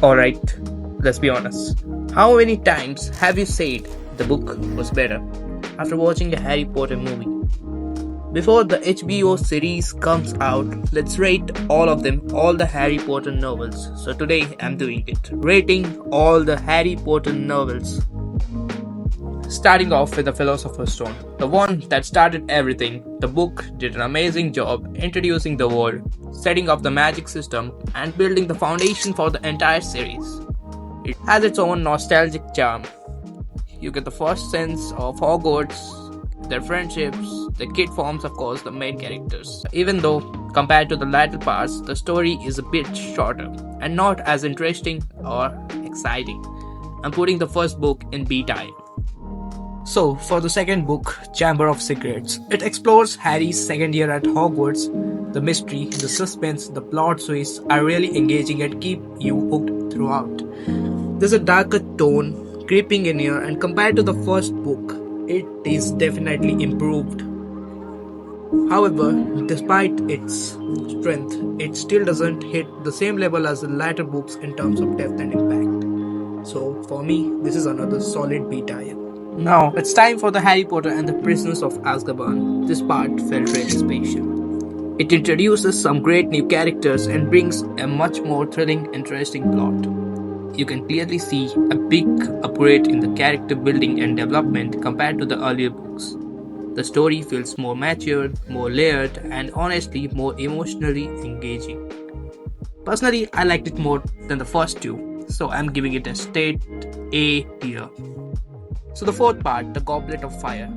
Alright, let's be honest. How many times have you said the book was better after watching a Harry Potter movie? Before the HBO series comes out, let's rate all of them, all the Harry Potter novels. So today I'm doing it, rating all the Harry Potter novels. Starting off with The Philosopher's Stone, the one that started everything. The book did an amazing job introducing the world, setting up the magic system, and building the foundation for the entire series. It has its own nostalgic charm. You get the first sense of Hogwarts, their friendships, the kid forms, of course, the main characters. Even though, compared to the latter parts, the story is a bit shorter and not as interesting or exciting. I'm putting the first book in B type. So, for the second book, Chamber of Secrets, it explores Harry's second year at Hogwarts. The mystery, the suspense, the plot twists are really engaging and keep you hooked throughout. There's a darker tone creeping in here, and compared to the first book, it is definitely improved. However, despite its strength, it still doesn't hit the same level as the latter books in terms of depth and impact. So, for me, this is another solid B tier. Now, it's time for the Harry Potter and the Prisoners of Azkaban. This part felt really special. It introduces some great new characters and brings a much more thrilling, interesting plot. You can clearly see a big upgrade in the character building and development compared to the earlier books. The story feels more mature, more layered, and honestly more emotionally engaging. Personally, I liked it more than the first two, so I'm giving it a straight A tier. So the fourth part, The Goblet of Fire.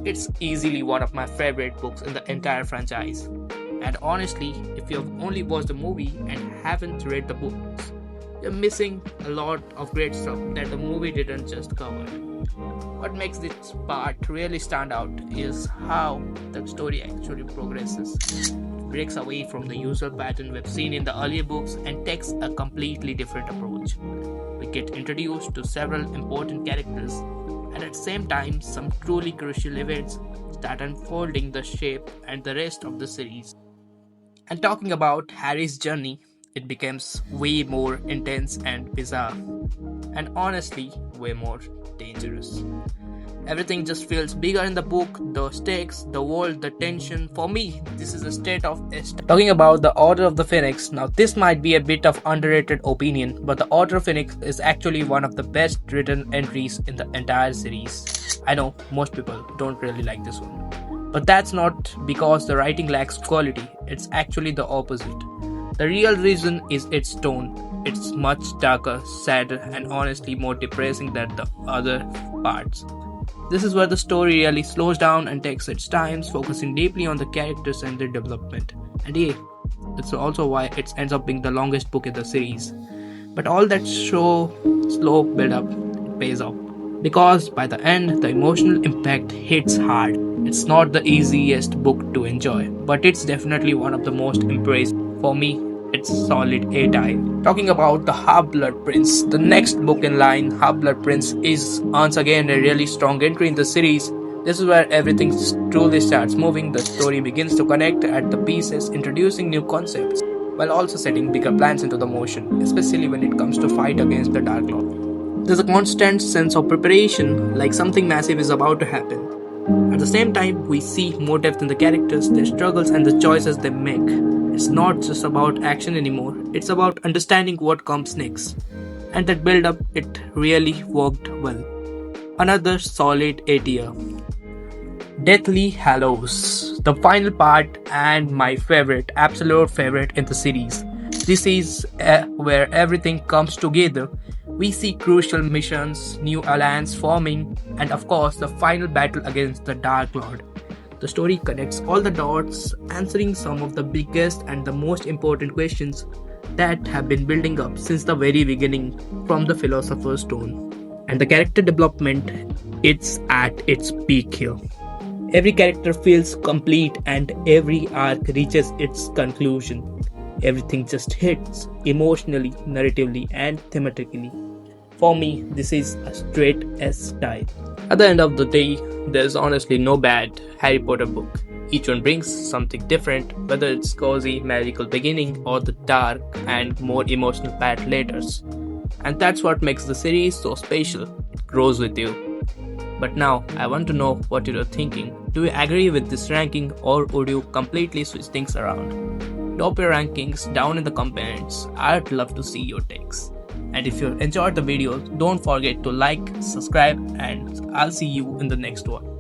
It's easily one of my favorite books in the entire franchise. And honestly, if you've only watched the movie and haven't read the books, you're missing a lot of great stuff that the movie didn't just cover. What makes this part really stand out is how the story actually progresses. Breaks away from the usual pattern we've seen in the earlier books and takes a completely different approach. We get introduced to several important characters and at the same time some truly crucial events start unfolding the shape and the rest of the series. And talking about Harry's journey, it becomes way more intense and bizarre, and honestly, way more dangerous. Everything just feels bigger in the book, the stakes, the world, the tension. For me, this is a state of talking about the Order of the Phoenix. Now, this might be a bit of underrated opinion, but the Order of Phoenix is actually one of the best written entries in the entire series. I know most people don't really like this one, but that's not because the writing lacks quality. It's actually the opposite. The real reason is its tone. It's much darker, sadder, and honestly more depressing than the other parts. This is where the story really slows down and takes its time, focusing deeply on the characters and their development. And yeah, that's also why it ends up being the longest book in the series. But all that slow build up pays off. Because by the end, the emotional impact hits hard. It's not the easiest book to enjoy, but it's definitely one of the most impressive. For me, it's solid A type. Talking about the Half-Blood Prince, the next book in line, Half-Blood Prince, is once again a really strong entry in the series. This is where everything truly starts moving. The story begins to connect at the pieces, introducing new concepts, while also setting bigger plans into the motion, especially when it comes to fight against the Dark Lord. There's a constant sense of preparation, like something massive is about to happen. At the same time, we see more depth in the characters, their struggles, and the choices they make. It's not just about action anymore, it's about understanding what comes next. And that build up, it really worked well. Another solid A tier. Deathly Hallows, the final part and my favorite, absolute favorite in the series. This is where everything comes together. We see crucial missions, new alliance forming, and of course the final battle against the Dark Lord. The story connects all the dots, answering some of the biggest and the most important questions that have been building up since the very beginning from the Philosopher's Stone. And the character development, it's at its peak here. Every character feels complete and every arc reaches its conclusion. Everything just hits emotionally, narratively, and thematically. For me, this is a straight S type. At the end of the day, there's honestly no bad Harry Potter book. Each one brings something different, whether it's cozy, magical beginning or the dark and more emotional path later. And that's what makes the series so special. It grows with you. But now, I want to know what you're thinking. Do you agree with this ranking or would you completely switch things around? Drop your rankings down in the comments. I'd love to see your takes. And if you enjoyed the video, don't forget to like, subscribe, and I'll see you in the next one.